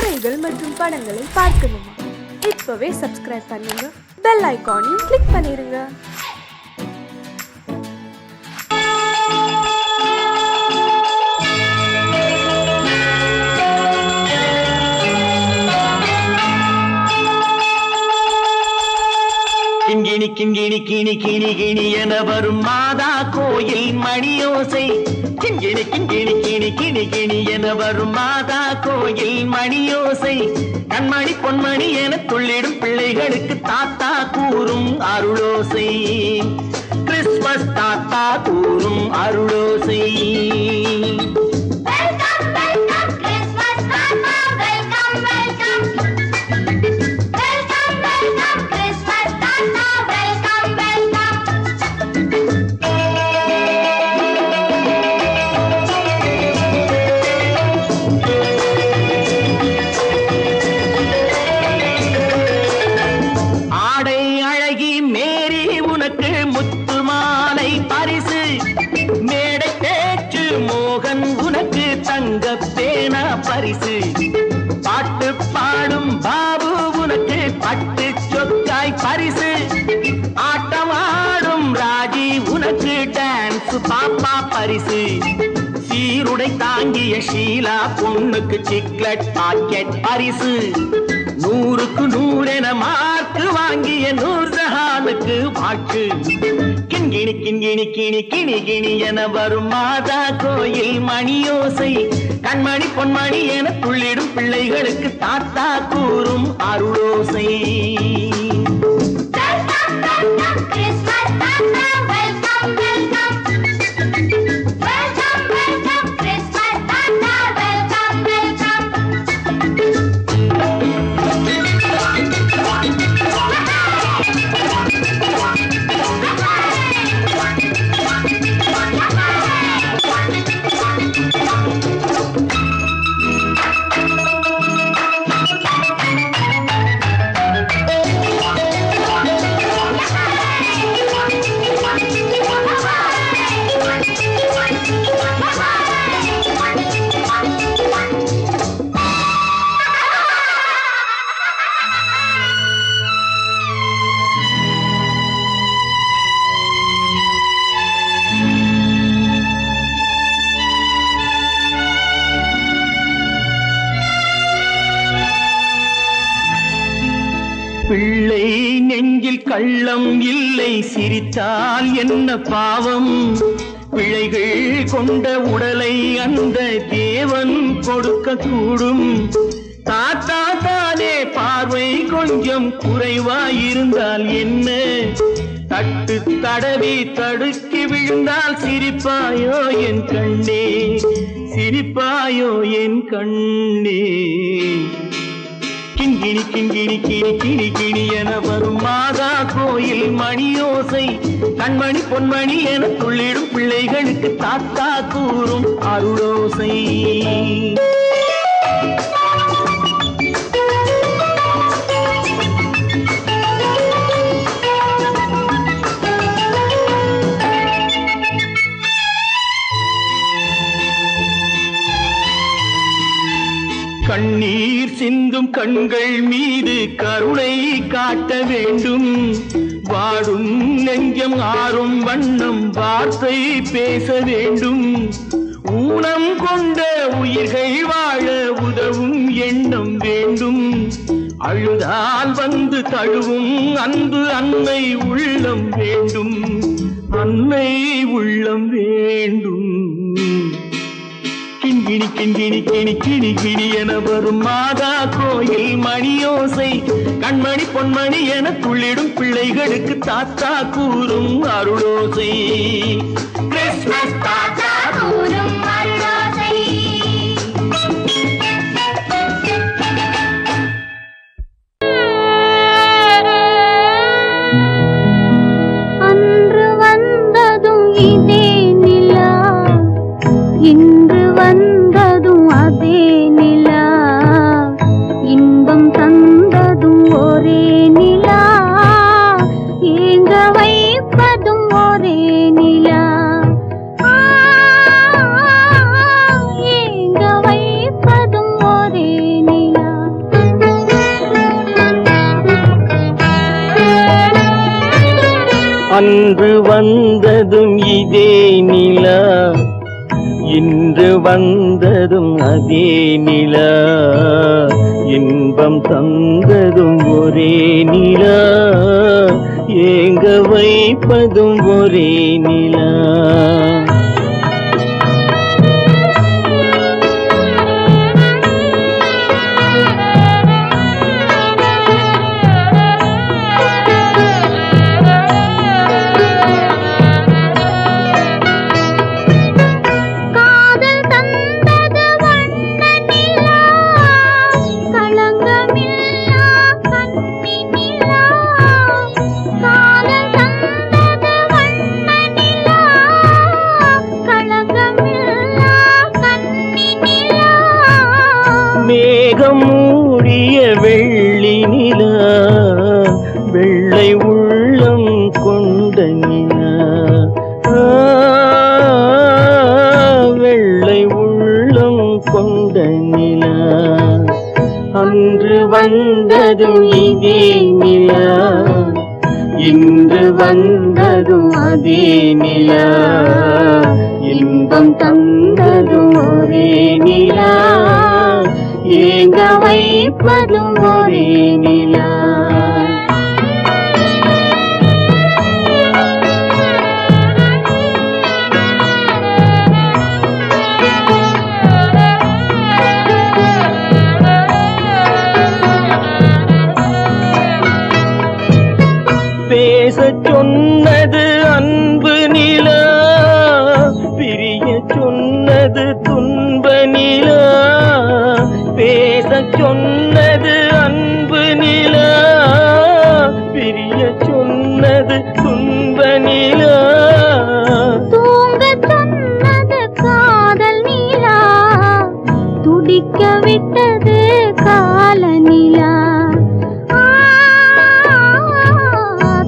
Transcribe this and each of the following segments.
கதைகள் மற்றும் படங்களை பார்க்கணுமா? இப்பவே சப்ஸ்கிரைப் பண்ணுங்க, பெல் ஐகானையும் கிளிக் பண்ணிருங்க. கிண்கிணி கிண்கிணி கிணி கிணி கிணி என வரும் மாதா கோயில் மணியோசை. கிண்கிணி கிண்கிணி கிணி கிணி கிணி என வரும் மாதா கோயில் மணியோசை. கண்மணி பொன்மணி என துள்ளிடும் பிள்ளைகளுக்கு தாத்தா கூறும் அருளோசை. கிறிஸ்துமஸ் தாத்தா கூறும் அருளோசை. பாட்டு பாடும் பாபு உனக்கு பட்டு சொக்காய் பரிசு. ஆட்டமாடும் ராஜி உனக்கு டான்ஸ் பாப்பா பரிசு. சீருடை தாங்கிய ஷீலா பொண்ணுக்கு சிக்லெட் பாக்கெட் பரிசு. 100க்கு 100 என மார்க்கு வாங்கிய நூர்ஜஹானுக்கு வாழ்த்து. கிண்கிணி கிண்கிணி கிணி கிணி கிணி என வரும் மாதா கோயில் மணியோசை. கண்மணி பொன்மணி என துள்ளிடும் பிள்ளைகளுக்கு தாத்தா கூறும் அருளோசை. பிள்ளை நெஞ்சில் கள்ளம் இல்லை, சிரித்தால் என்ன பாவம். பிழைகள் கொண்ட உடலை அந்த தேவன் கொடுக்க கூடும். தாத்தா தானே பார்வை கொஞ்சம் குறைவாயிருந்தால் என்ன? தட்டு தடவி தடுக்கி விழுந்தால் சிரிப்பாயோ என் கண்ணே, சிரிப்பாயோ என் கண்ணே. கிண்கிணி கிண்கிணி கிணி கிணி கிணி என வரும் மாதா கோயில் மணியோசை. கண்மணி பொன்மணி என துள்ளிடும் பிள்ளைகளுக்கு தாத்தா கூறும் அருளோசை. கண்ணீர் சிந்தும் கண்கள் மீது கருணை காட்ட வேண்டும். வாடும் நெஞ்சம் ஆறும் வண்ணம் வார்த்தை பேச வேண்டும். ஊனம் கொண்ட உயிர்கள் வாழ உதவும் எண்ணம் வேண்டும். அழுதால் வந்து தழுவும் அன்பு அன்னை உள்ளம் வேண்டும், அன்னை உள்ளம் வேண்டும். கிண்கிணி கிண்கிணி கிணி கிணி கிணி என வரும் மாதா கோயில் மணியோசை. கண்மணி பொன்மணி என துள்ளிடும் பிள்ளைகளுக்கு தாத்தா கூறும் அருளோசை. கிறிஸ்துமஸ் தாத்தா கூறும் அருளோசை. அன்று வந்ததும் இதே நிலா, இன்று வந்ததும் அதே நிலா. இன்பம் தந்ததும் ஒரே நிலா, ஏங்க வைப்பதும் ஒரே நிலா. அன்று வந்ததும் இதே நிலா, இன்று வந்ததும் அதே நிலா, இன்பம் தந்ததும் ஒரே நிலா, ஏங்க வைப்பதும் ஒரே நிலா. மேகம் மூடிய வெள்ளி நிலா, வெள்ளை உள்ளம் கொண்ட நிலா, வெள்ளை உள்ளம் கொண்ட நிலா. அன்று வந்ததும் இதே நிலா, இன்று வந்ததும் அதே நிலா, இன்பம் தந்ததும் ஒரே நிலா, ஏங்க வைப்பதும் ஒரே நிலா. பேசச் சொன்னது அன்பு நிலா, பிரிய சொன்னது துன்ப நிலா. பேசச் சொன்னது அன்பு நிலா, பிரிய சொன்னது துன்ப நிலா. தூங்கச் சொன்னது காதல் நிலா, துடிக்க விட்டது கால நிலா,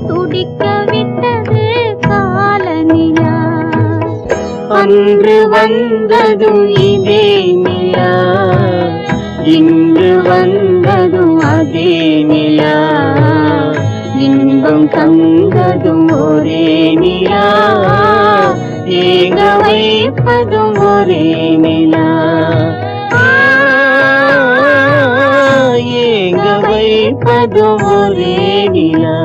துடிக்க விட்டது கால நிலா. அன்று வந்ததும் இதே நிலா, இன்று வந்ததும் அதே நிலா, இன்பம் தந்ததும் ஒரே நிலா, ஏங்க வைப்பதும் ஒரே நிலா, ஏங்க வைப்பதும் ஒரே நிலா.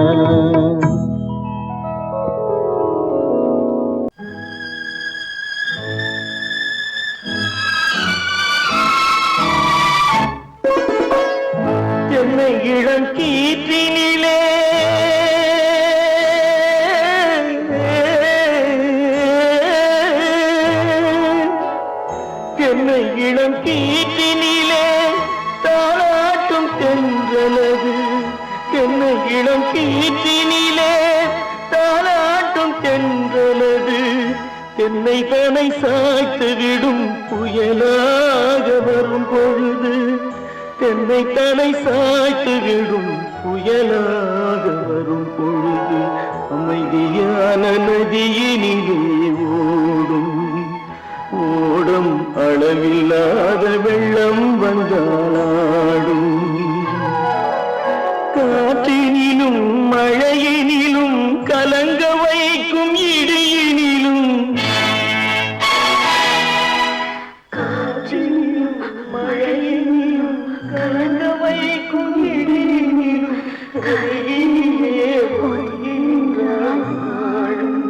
என்னை இளம் கீற்றினிலே என்னை இளம் கீற்றினிலே தாளாட்டும் தென்றலது, என்னை இளம் கீற்றினிலே தாளாட்டும் தென்றலது, என்னை தனை சாய்த்து விடும் புயலாக வரும் பொழுது, என்னை தலை சாய்த்து விடும் புயலாக வரும் பொழுது, அமைதியான நதியினிலே ஓடும் ஓடும் அளவில்லாத வெள்ளம் வந்தாடும். காற்றினிலும் மழையினிலும் கலங்க வைக்கும் இடியினிலும், காற்றினிலும் மழையினிலும் கலங்க வைக்கும் இடியினிலும், அருகினிலே ஒதுங்கின்றான் நாளும்.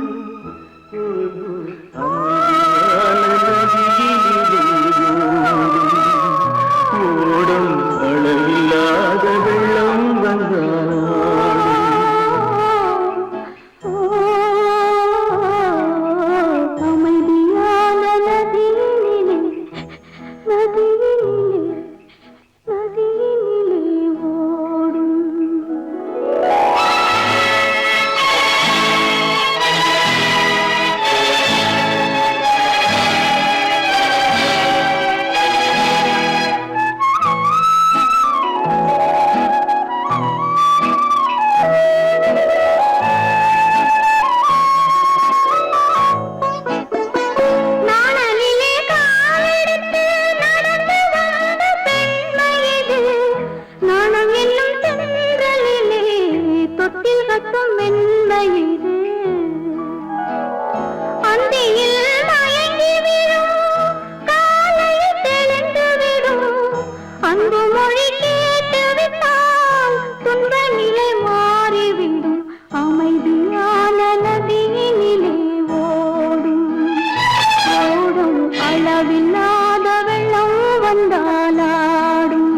ஓடும் அளவில்லாத வெள்ளம் வந்தாடும். அமைதியான நதியினிலே, நதியினிலே, நதியினிலே ஓடும். நாணலிலே காலெடுத்து நடந்து வந்த பெண்மை இது, நாணம் என்னும் தென்றலிலே தொட்டில் கட்டும் மென்மை இது. அன்பு மொழி கேட்டு விட்டால் துன்ப நிலை மாறிவிடும். அமைதியான நதியினிலே ஓடும் ஓடும் அளவில்லாத வெள்ளம் வந்தாலாடும்.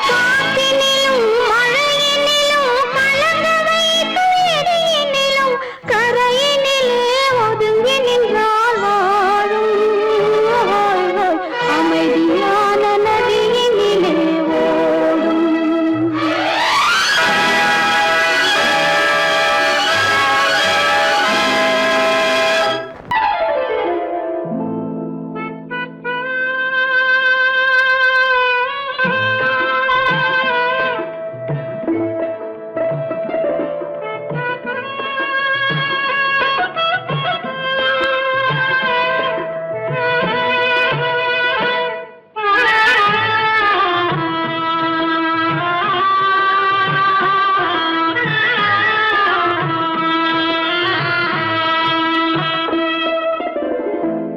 காற்றினிலும் மழையினிலும் கலங்க வைத்து எரியினிலும் கரையினிலே ஒதுங்கி நின்றால் வாழும். அமைதியான நதியினிலே ஓடும்.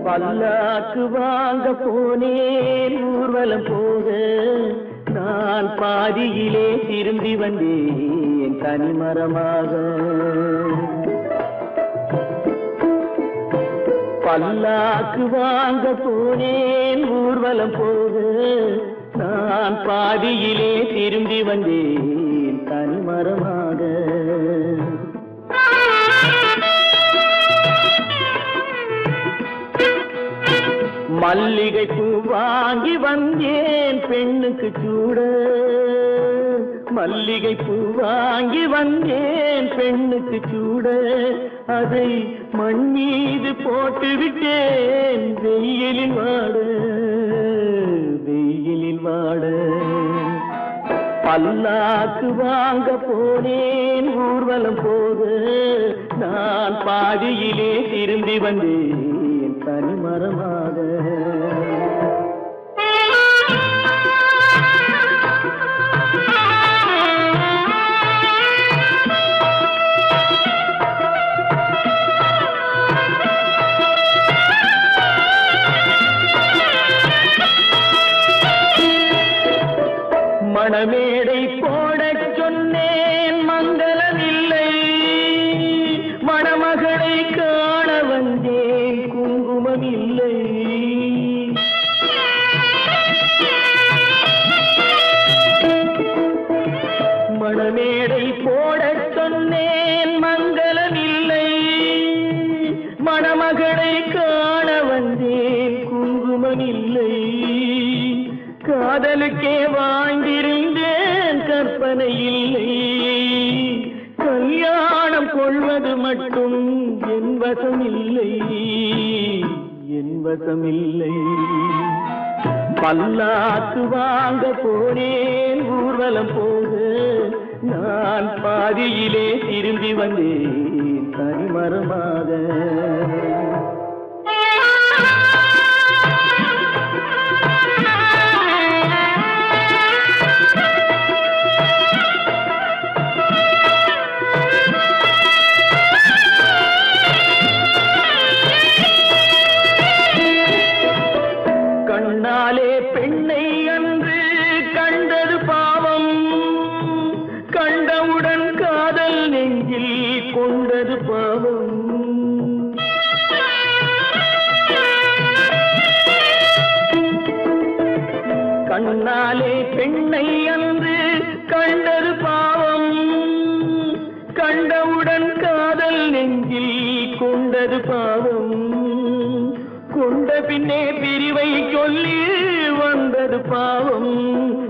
பல்லாக்கு வாங்க போனேன் ஊர்வலம் போக, நான் பாதியிலே திரும்பி வந்தேன் தனிமரமாக. பல்லாக்கு வாங்க போனேன் ஊர்வலம் போக, நான் பாதியிலே திரும்பி வந்தேன் தனிமரமாக. மல்லிகை பூ வாங்கி வந்தேன் பெண்ணுக்கு சூட, மல்லிகை பூ வாங்கி வந்தேன் பெண்ணுக்கு சூட, அதை மண் மீது போட்டு விட்டேன் வெயிலில் வாட வெயிலில் வாட. பல்லாக்கு வாங்க போனேன் ஊர்வலம் போக, நான் பாதியிலே திரும்பி வந்தேன் தனிமரமாக. மணமேடை போடச் சொன்னேன் மங்களமில்லை, மணமகளை காண வந்தேன் குங்குமமில்லை. மணமேடை போடச் சொன்னேன் மங்களமில்லை, மணமகளை காண வந்தேன் குங்குமமில்லை. காதலுக்கே வாழ்ந்திருந்தேன் கற்பனை இல்லை, கல்யாணம் கொள்வது மட்டும் என் வசமில்லை என் வசமில்லை. பல்லாக்கு வாங்க போனேன் ஊர்வலம் போக, நான் பாதியிலே திரும்பி வந்தேன் தனிமரமாக. கண்ணாலே பெண்ணை அன்று கண்டது பாவம், கண்டவுடன் காதல் நெஞ்சில் கொண்டது பாவம். கண்ணாலே பெண்ணை அன்று கண்டது பாவம், கண்டவுடன் காதல் நெஞ்சில் கொண்டது பாவம். கொண்ட பின்னே பிரிவை சொல்லி வந்தது பாவம்,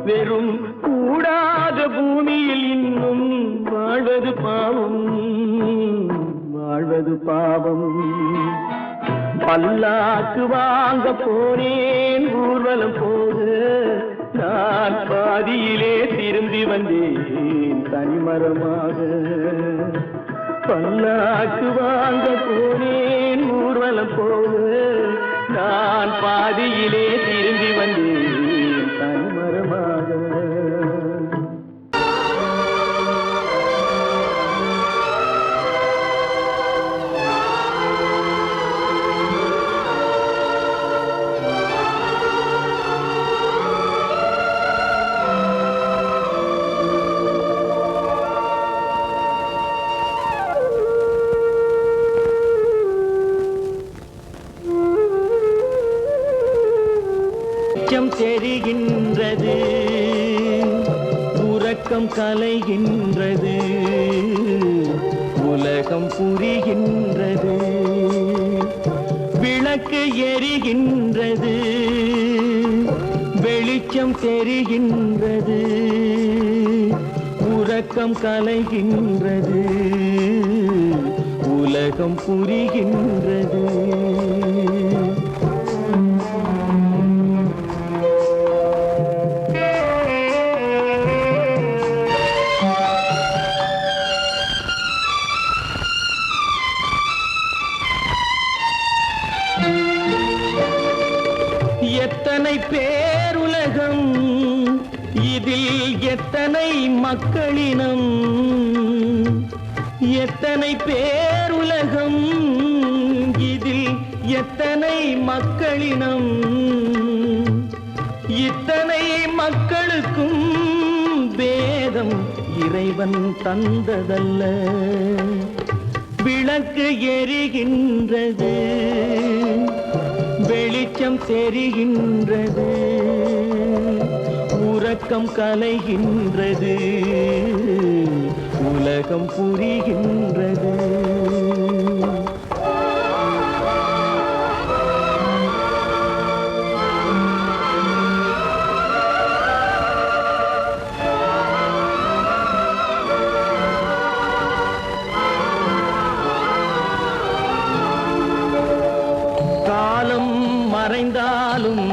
வெறும் கூடாத பூமியில் இன்னும் வாழ்வது பாவம் வாழ்வது பாவம். பல்லாக்கு வாங்க போனேன் ஊர்வலம் போக, நான் பாதியிலே திரும்பி வந்தேன் தனிமரமாக. பல்லாக்கு வாங்க போனேன் ஊர்வலம் போக, நான் பாதியிலே திரும்பி வந்தேன் தனிமரமாக. உறக்கம் கலைகின்றது உலகம் புரிகின்றது விளக்கு எரிகின்றது வெளிச்சம் தெரிகின்றது உறக்கம் கலைகின்றது உலகம் புரிகின்றது எத்தனை பேருலகம் இதில் எத்தனை மக்களினம் எத்தனை பேருலகம் இதில் எத்தனை மக்களினம் இத்தனை மக்களுக்கும் வேதம் இறைவன் தந்ததல்ல விளக்கு எரிகின்றது வெளிச்சம் தெரிகின்றது உறக்கம் கலைகின்றது உலகம் புரிகின்றது காலம் மறைந்தாலும்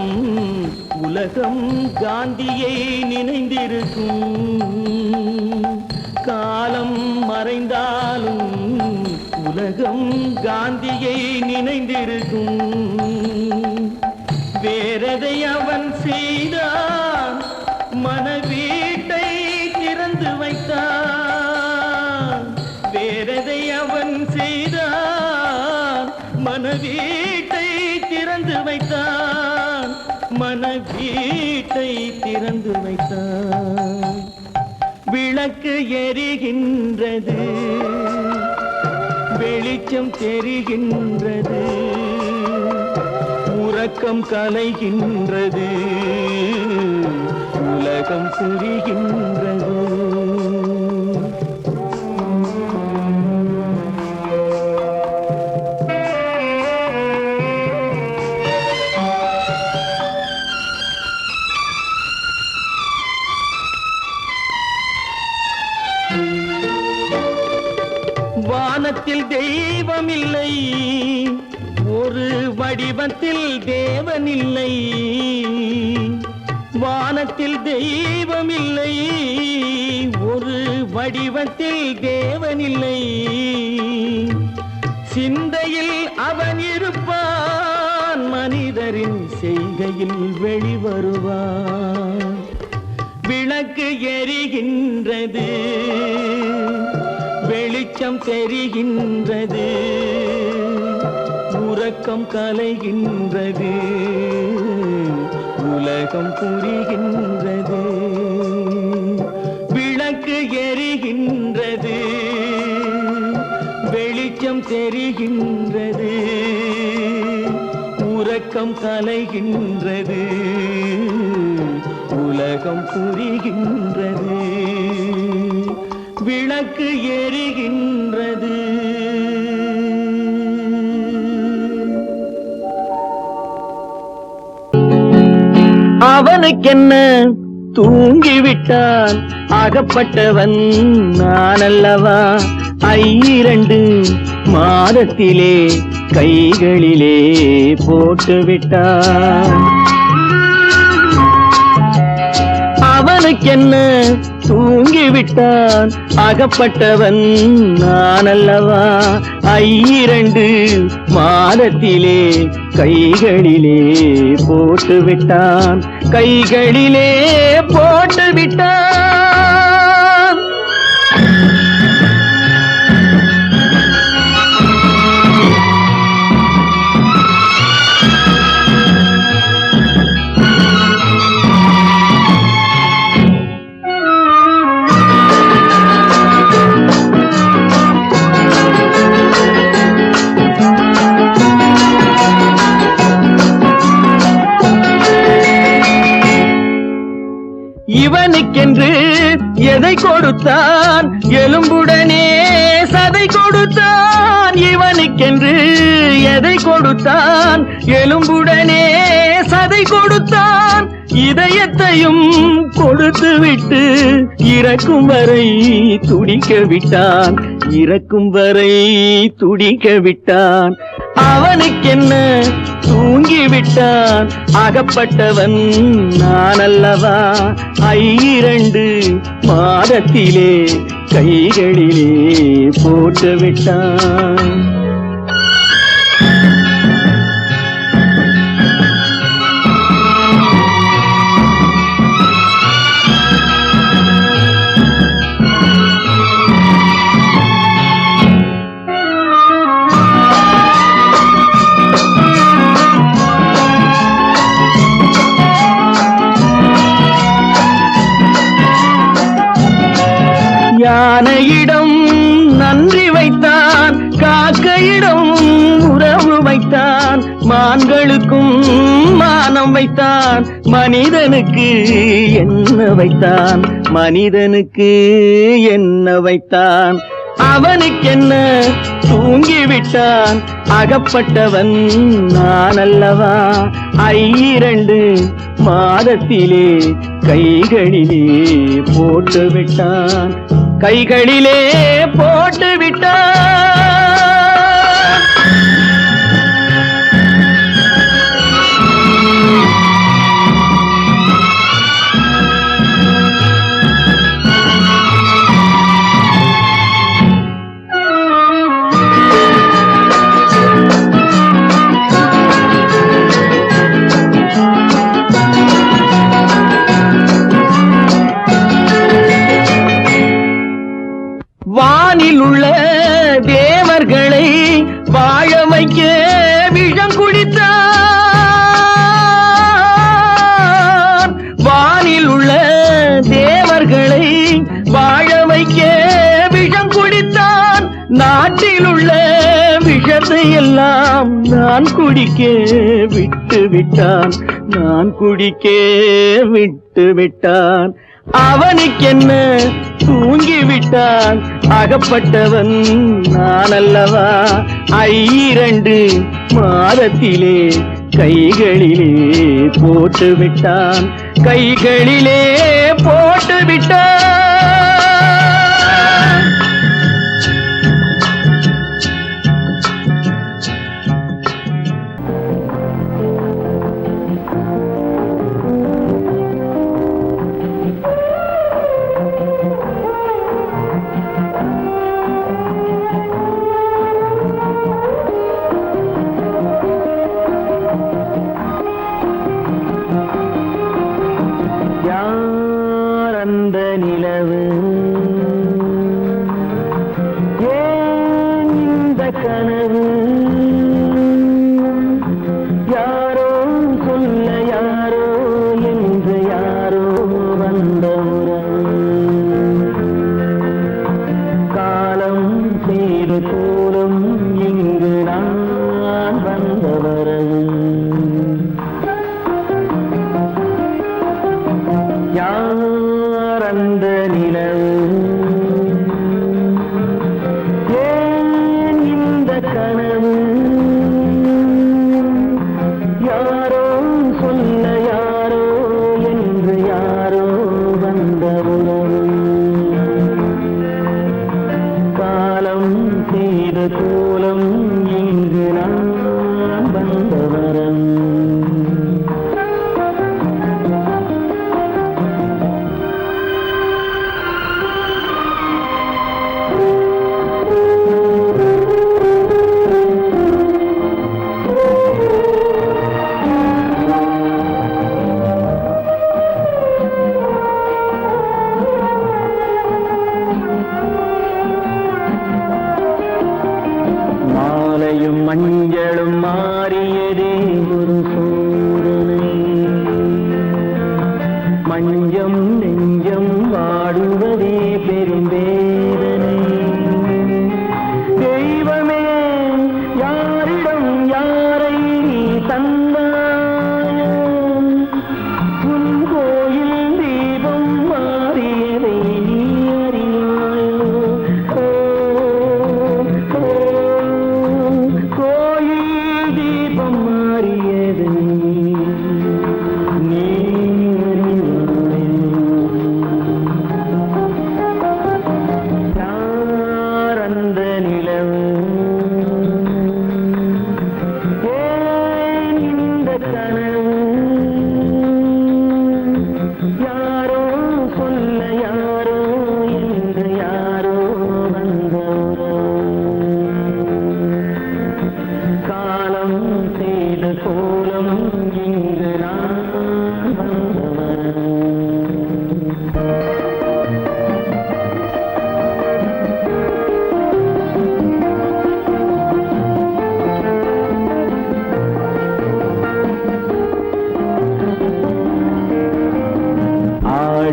உலகம் காந்தியை நினைந்திருக்கும் காலம் மறைந்தாலும் உலகம் காந்தியை நினைந்திருக்கும் வேறதை அவன் செய்தான் மனவீட்டை திறந்து வைத்தான் வேறதை அவன் செய்தான் மனவீட்டை திறந்து வைத்தான் மனவீட்டை திறந்து வைத்தான் விளக்கு எரிகின்றது வெளிச்சம் தெரிகின்றது உறக்கம் கலைகின்றது உலகம் புரிகின்றது வானத்தில் தெய்வமில்லை ஒரு வடிவத்தில் தேவனில்லை வானத்தில் தெய்வமில்லை ஒரு வடிவத்தில் தேவனில்லை சிந்தையில் அவன் இருப்பான் மனிதரின் செய்கையில் வெளிவருவான் விளக்கு எரிகின்றது வெளிச்சம் தெரிகின்றது உறக்கம் கலைகின்றது உலகம் புரிகின்றது விளக்கு எரிகின்றது வெளிச்சம் தெரிகின்றது உறக்கம் கலைகின்றது உலகம் புரிகின்றது விளக்கு எரிகின்றது அவனுக்கென்ன தூங்கிவிட்டான் அகப்பட்டவன் நான் அல்லவா 2 மாதத்திலே கைகளிலே போட்டுவிட்டான் அவனுக்கென்ன தூங்கிவிட்டான் அகப்பட்டவன் நான் அல்லவா 2 மாதத்திலே கைகளிலே போட்டுவிட்டான் கைகளிலே போட்டுவிட்டான் இவனுக்கென்று எதை கொடுத்தான் எலும்புடனே சதை கொடுத்தான் இவனுக்கென்று எதை கொடுத்தான் எலும்புடனே சதை கொடுத்தான் இதயத்தையும் கொடுத்து விட்டு இறக்கும் வரை துடிக்க விட்டான் இறக்கும் வரை துடிக்க விட்டான் அவனுக்கென்ன தூங்கிவிட்டான் அகப்பட்டவன் நான் அல்லவா 2 மாதத்திலே கைகளிலே போட்டு விட்டான் யானையிடம் நன்றி வைத்தான் காக்கையிடம் உறவு வைத்தான் மான்களுக்கும் மானம் வைத்தான் மனிதனுக்கு என்ன வைத்தான் மனிதனுக்கு என்ன வைத்தான் அவனுக்கென்ன தூங்கிவிட்டான் அகப்பட்டவன் நான் அல்லவா 2 மாதத்திலே கைகளிலே போட்டு விட்டான் கைகளிலே போட்டு விட்டான் வானில் உள்ள தேவர்களை வாழ வைக்க விஷம் குடித்தான் வானில் உள்ள தேவர்களை வாழ வைக்க விஷம் குடித்தான் நாட்டில் உள்ள விஷத்தை எல்லாம் நான் குடிக்க விட்டு விட்டான் நான் குடிக்க விட்டு விட்டான் அவனுக்கென்ன தூங்கிவிட்டான் அகப்பட்டவன் நான் அல்லவா 2 மாதத்திலே கைகளிலே போட்டு விட்டான் கைகளிலே போட்டு விட்டான் அந்த நிலவு ஏன் இந்த கனவு யாரோ சொல்ல யாரோ என்று யாரோ வந்த காலம் செய்து கூறும் இங்கு நான் வந்தவரவு யார் அந்த நிலவு ஏன் இந்த கனவு யாரோ சொல்ல யாரோ என்று யாரோ வந்த உறவு காலம் செய்த கோலம் இங்கு நான் வந்தவரம் மஞ்சளும் மாறியதே ஒரு சோதனை மஞ்சம் நெஞ்சம் வாடுவதே பெரும் வேதனை தெய்வமே யாரிடம் யாரை தந்தாயோ உன் கோயில் தீபம்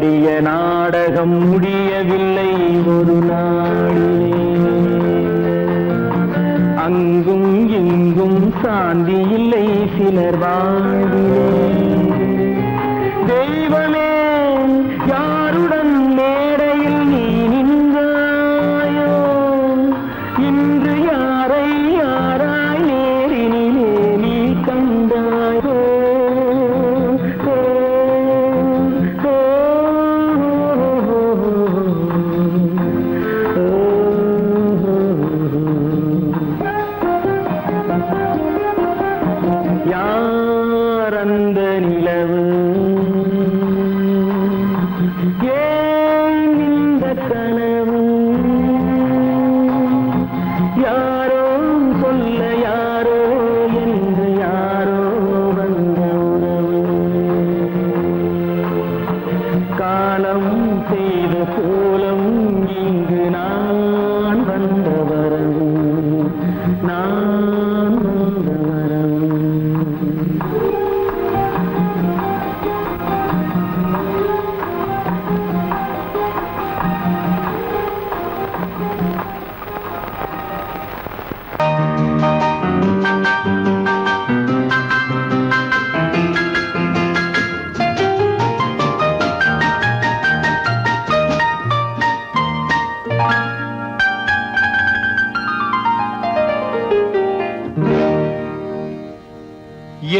ஆடிய நாடகம் முடியவில்லை ஒரு நாளிலே. அங்கும் இங்கும் சாந்தி இல்லை சிலர் வாழ்விலே. தெய்வமே யாருடன் மேடையில் நீ நின்றாயோ, இன்று யாரை யாராய் நேரினிலே நீ கண்டாயோ. யார் அந்த நிலவு, ஏன் இந்த கனவு, யாரோ சொல்ல யாரோ என்று யாரோ வந்த உறவு. காலம் செய்த கோலம் இங்கு நான் வந்த வரவு, நான் வந்த வரவு.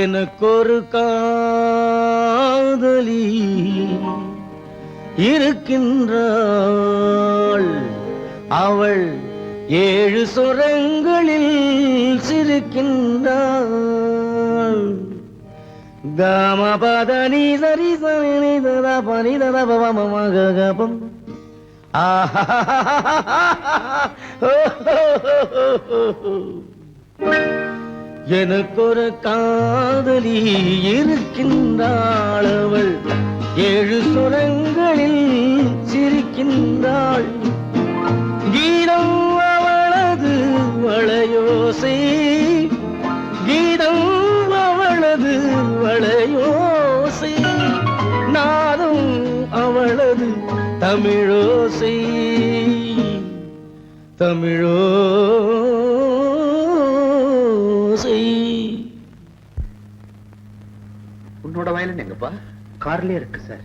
எனக்கொரு காதலி இருக்கின்றாள், அவள் 7 சுரங்களில் சிரிக்கின்றாள். கமபதனி சரி சரி ததா பனி ததா பவமகபம். எனக்கொரு காதலி இருக்கின்றாள், அவள் 7 சுரங்களில் சிரிக்கின்றாள். கீதம் அவளது வளையோசை, கீதம் அவளது வளையோசை, நாதம் அவளது தமிழோசை, தமிழோசை. உன்னோட வயலன் எங்கப்பா? கார்லயே இருக்கு சார்.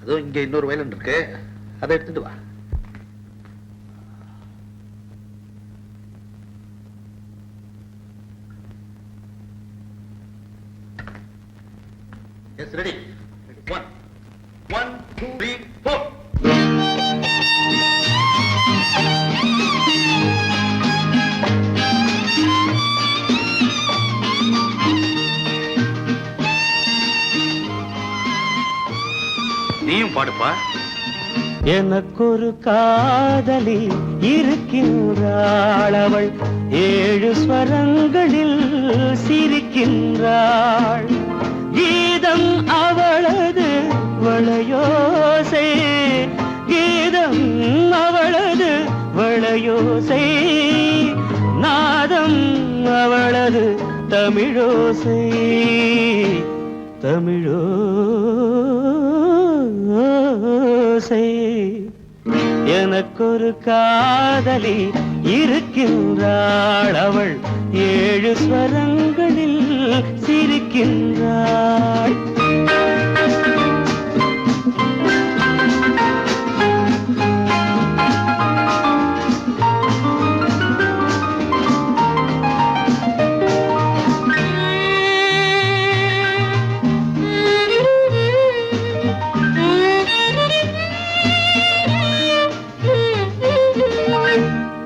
அதோ இங்க இன்னொரு வயலன் இருக்கு, அதை எடுத்துட்டு வா. Yes, ready. 1 1 2 3 4. நீயும் பாடுப்பா. எனக்கொரு காதலி இருக்கின்றாள், அவள் 7 ஸ்வரங்களில் சிரிக்கின்றாள். கீதம் அவளது வளையோசை, கீதம் அவளது வளையோசை, நாதம் அவளது தமிழோசை, தமிழோசை. எனக்கொரு காதலி இருக்கின்றாள், அவள் 7 ஸ்வரங்களில் சிரிக்கின்றாள்.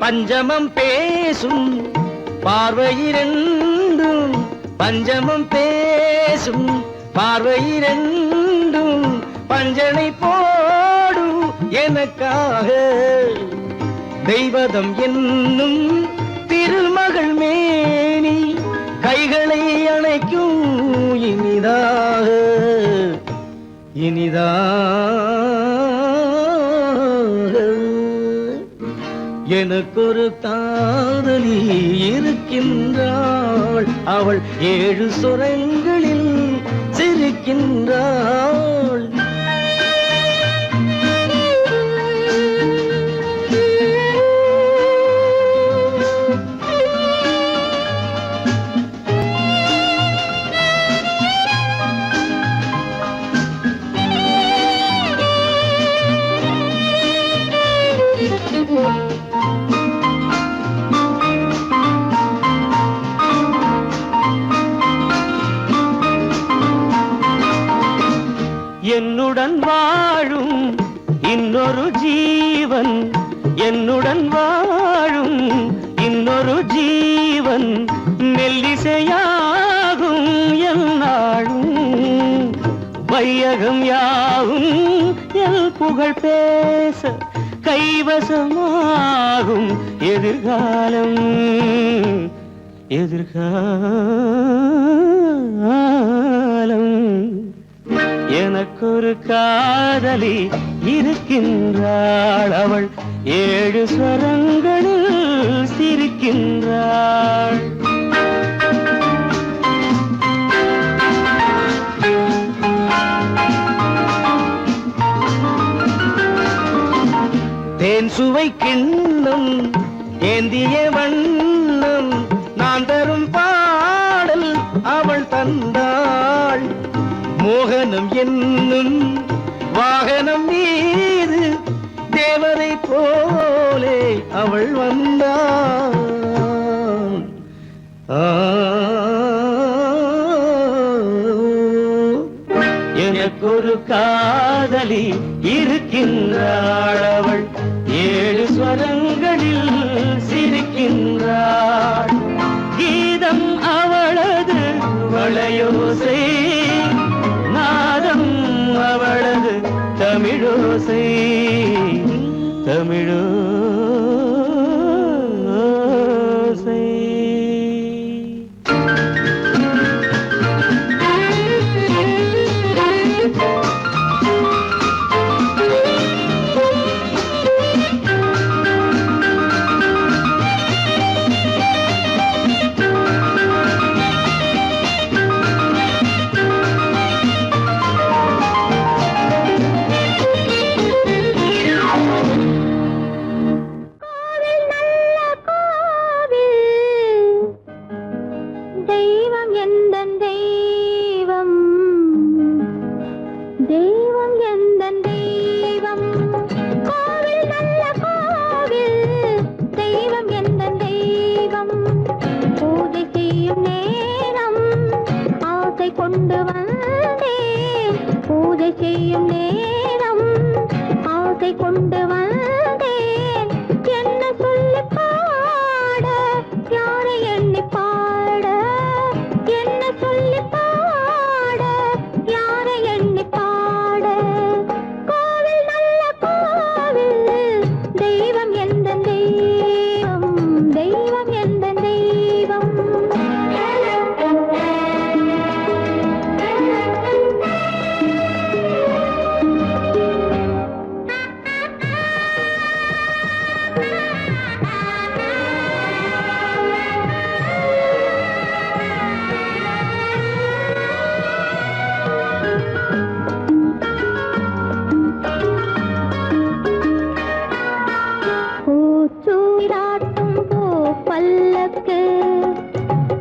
பஞ்சமம் பேசும் பார்வையிரண்டும், பஞ்சமம் பேசும் பார்வையிரண்டும், பஞ்சனை போடும் எனக்காக. தெய்வதம் என்னும் திருமகள் மேனி கைகளை அணைக்கும் இனிதாக, இனிதாக. எனக்கொரு காதலி இருக்கின்றாள், அவள் 7 சுரங்களில் சிரிக்கின்றாள். வாழும் இன்னொரு ஜீவன், என்னுடன் வாழும் இன்னொரு ஜீவன், மெல்லிசையாகும் என்னாலும் வையகம் யாவும் எல் புகழ் பேச கைவசமாகும் எதிர்காலம் எதிர்காலம். எனக்கொரு காதலி இருக்கின்றாள், அவள் 7 ஸ்வரங்களில் சிரிக்கின்றாள். தேன் சுவை கிண்ணம் ஏந்திய வண்ணம், நான் தரும் பாடல் அவள் தந்தாள். மோகனம் என்னும் வாகனம் மீது தேவரை போலே அவள் வந்தாள். எனக்கொரு காதலி இருக்கின்றாள், அவள் 7 ஸ்வரங்களில் சிரிக்கின்றாள். கீதம் அவளது வளையோசை, நாதம் அவளது தமிழோசை தமிழோசை. தெய்வம் எந்தன் தெய்வம், தெய்வம் எந்தன் தெய்வம், கோவில் நல்ல கோவில், தெய்வம் எந்தன் தெய்வம். பூஜை செய்யும் நேரம் ஆசை கொண்டு வந்தேன், பூஜை செய்யும் நேரம் ஆசை கொண்டு வந்தேன். என்ன சொல்லி பாட, யாரை எண்ணி பாட, என்ன சொல்லி பாட, யாரை எண்ணி பாட. கோவில் நல்ல கோவில், தெய்வம் எந்த தெய்வம், தெய்வம் எந்த தெய்வம். பூச்சூடாட்டும் பூ பல்லக்கு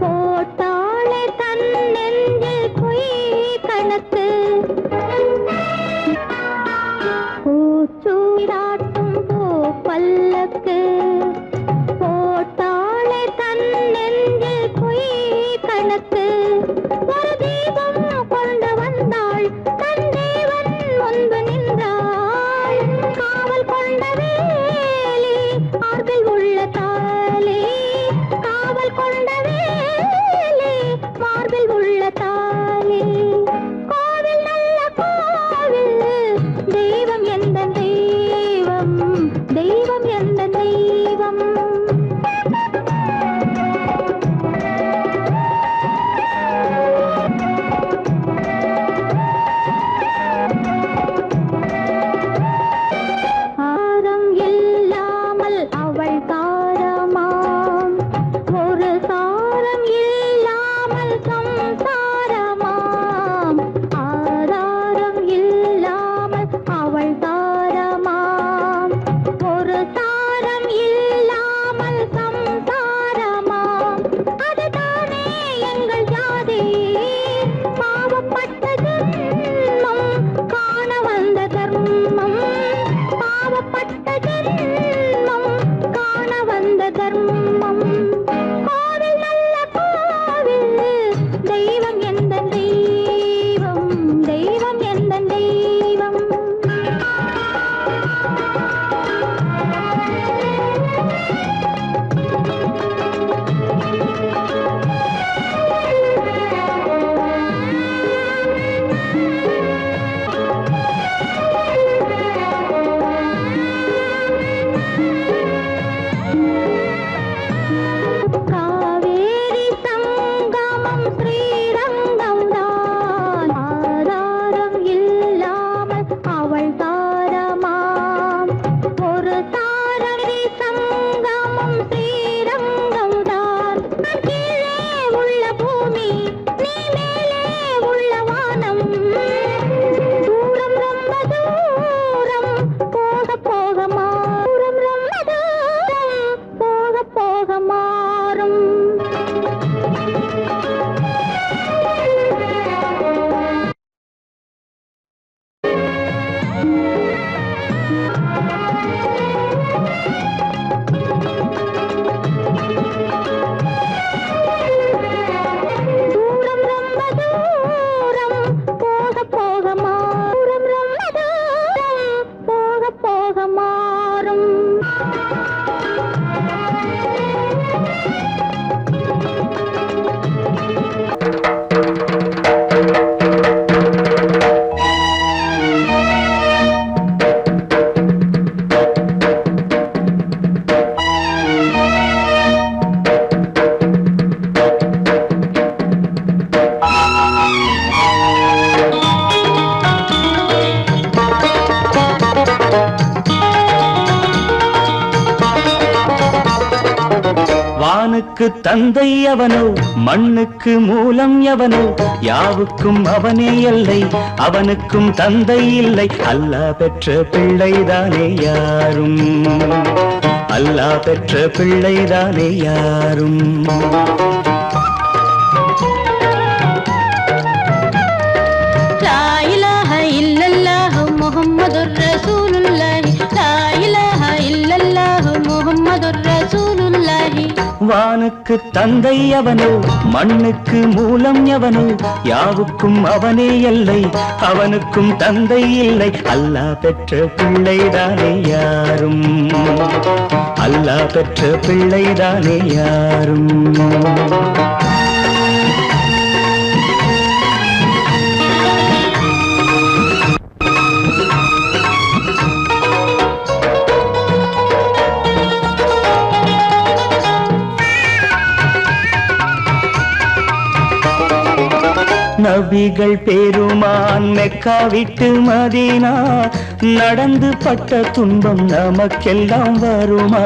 போட்டாளே தன் நெஞ்சில் பொய் கணக்கு. பூச்சூடாட்டும் பூ பல்லக்கு போட்டாளே தன் நெஞ்சில் பொய் கணக்கு. ஒரு தீபம் கொண்டு வந்தாள், தன் தேவன் முன்பு நின்றாள். காவல் கொண்ட வேலி மார்பில் உள்ள தாலி, காவல் கொண்ட வேலி மார்பில் உள்ள தாலி. கோவில் நல்ல கோவில், தெய்வம் எந்த தெய்வம், தெய்வம் எந்த தெய்வம். ஆரம் இல்லாமல் அவள் தாரமாம், ஒரு சாரம் இல்லாமல் சம்சாரமாம். ஆதாரம் இல்லாமல் அவள் தாரமாம், ஒரு சாரம் இல்லாமல் சம்சாரமாம். அதுதானே எங்கள் ஜாதி, பாவப்பட்ட ஜென்மம் காண வந்த தர்மம், பாவப்பட்ட ஜென்மம் காண வந்த தர்மம். கோவில் நல்ல கோவில், தெய்வம் எந்த தெய்வம், தெய்வம் எந்த தெய்வம். வானுக்கு தந்தை அவனோ மண்ணுக்கு மூலம் எவனோ யாவுக்கும் அவனே எல்லை அவனுக்கும் தந்தை இல்லை அல்லாஹ் பெற்ற பிள்ளைதானே யாரும் அல்லாஹ் பெற்ற பிள்ளைதானே யாரும் லா இலாஹ இல்லல்லாஹு முஹம்மதுர் ரசூலுல்லாஹி லா இலாஹ இல்லல்லாஹு முஹம்மதுர் ரசூலுல்லாஹி வானுக்கு தந்தை அவனோ மண்ணுக்கு மூலம் எவனோ யாவுக்கும் அவனே எல்லை அவனுக்கும் தந்தை இல்லை அல்லாஹ் பெற்ற பிள்ளைதானே யாரும் அல்லாஹ் பெற்ற பிள்ளைதானே யாரும் நபிகள் பெருமான் மெக்கா விட்டு மதீனா நடந்து பட்ட துன்பம் நமக்கெல்லாம் வருமா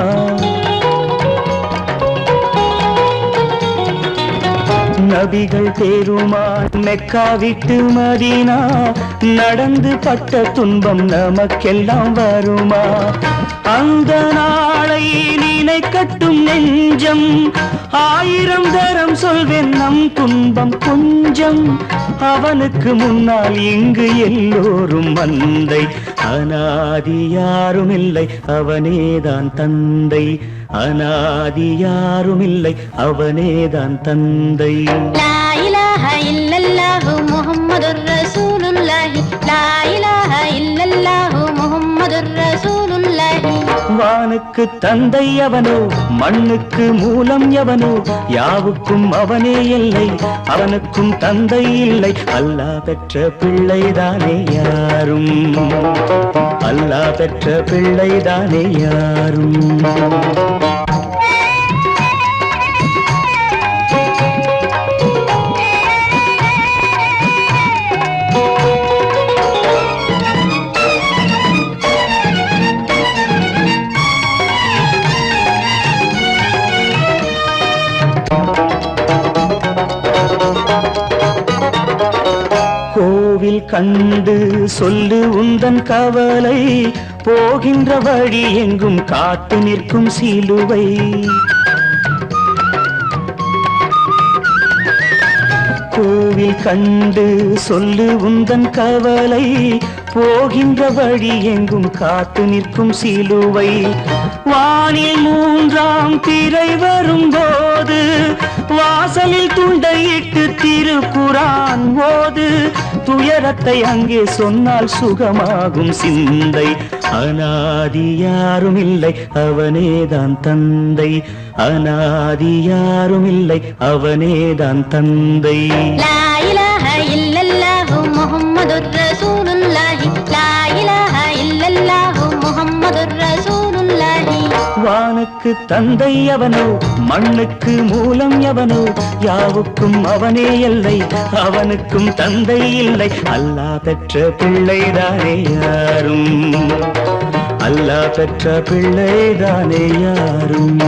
நபிகள் பெருமான் மெக்கா விட்டு மதீனா நடந்து பட்ட துன்பம் நமக்கெல்லாம் வருமா அந்த நாளை நினைக்கட்டும் நெஞ்சம் ஆயிரம் தரம் சொல்வேன் நம் துன்பம் கொஞ்சம் அவனுக்கு முன்னால் இங்கு எல்லோரும் மந்தை அனாதி யாரும் இல்லை அவனேதான் தந்தை அனாதி யாரும் இல்லை அவனேதான் தந்தை லா இலாஹ இல்லல்லாஹு முஹம்மதுர் ரசூலுல்லாஹி லா இலாஹ இல்லல்லாஹு முஹம்மதுர் ரசூலுல்லாஹி வானுக்கு தந்தை அவனோ மண்ணுக்கு மூலம் எவனோ யாவுக்கும் அவனே எல்லை அவனுக்கும் தந்தை இல்லை அல்லாஹ் பெற்ற பிள்ளைதானே யாரும் அல்லாஹ் பெற்ற பிள்ளைதானே யாரும் கோவில் கண்டு சொல்லு உந்தன் கவலை போகின்ற வழி எங்கும் காத்து நிற்கும் சிலுவை கோவில் கண்டு சொல்லு உந்தன் கவலை போகின்ற வழி எங்கும் காத்து நிற்கும் சிலுவை வானில் மூன்றாம் பிறை வரும்போது வாசலில் துண்டையிட்டு திருக்குரான் ஓது துயரத்தை அங்கே சொன்னால் சுகமாகும் சிந்தை அனாதி யாரும் இல்லை அவனேதான் தந்தை அனாதி யாரும் இல்லை அவனேதான் தந்தை லா இலாஹ இல்லல்லாஹு முஹம்மதுர் ரசூலுல்லாஹி லா இலாஹ இல்லல்லாஹு முஹம்மதுர் ரசூலுல்லாஹி வானுக்கு தந்தை அவனோ மண்ணுக்கு மூலம் எவனோ யாவுக்கும் அவனே எல்லை அவனுக்கும் தந்தை இல்லை அல்லாஹ் பெற்ற பிள்ளைதானே யாரும் அல்லாஹ் பெற்ற பிள்ளைதானே யாரும்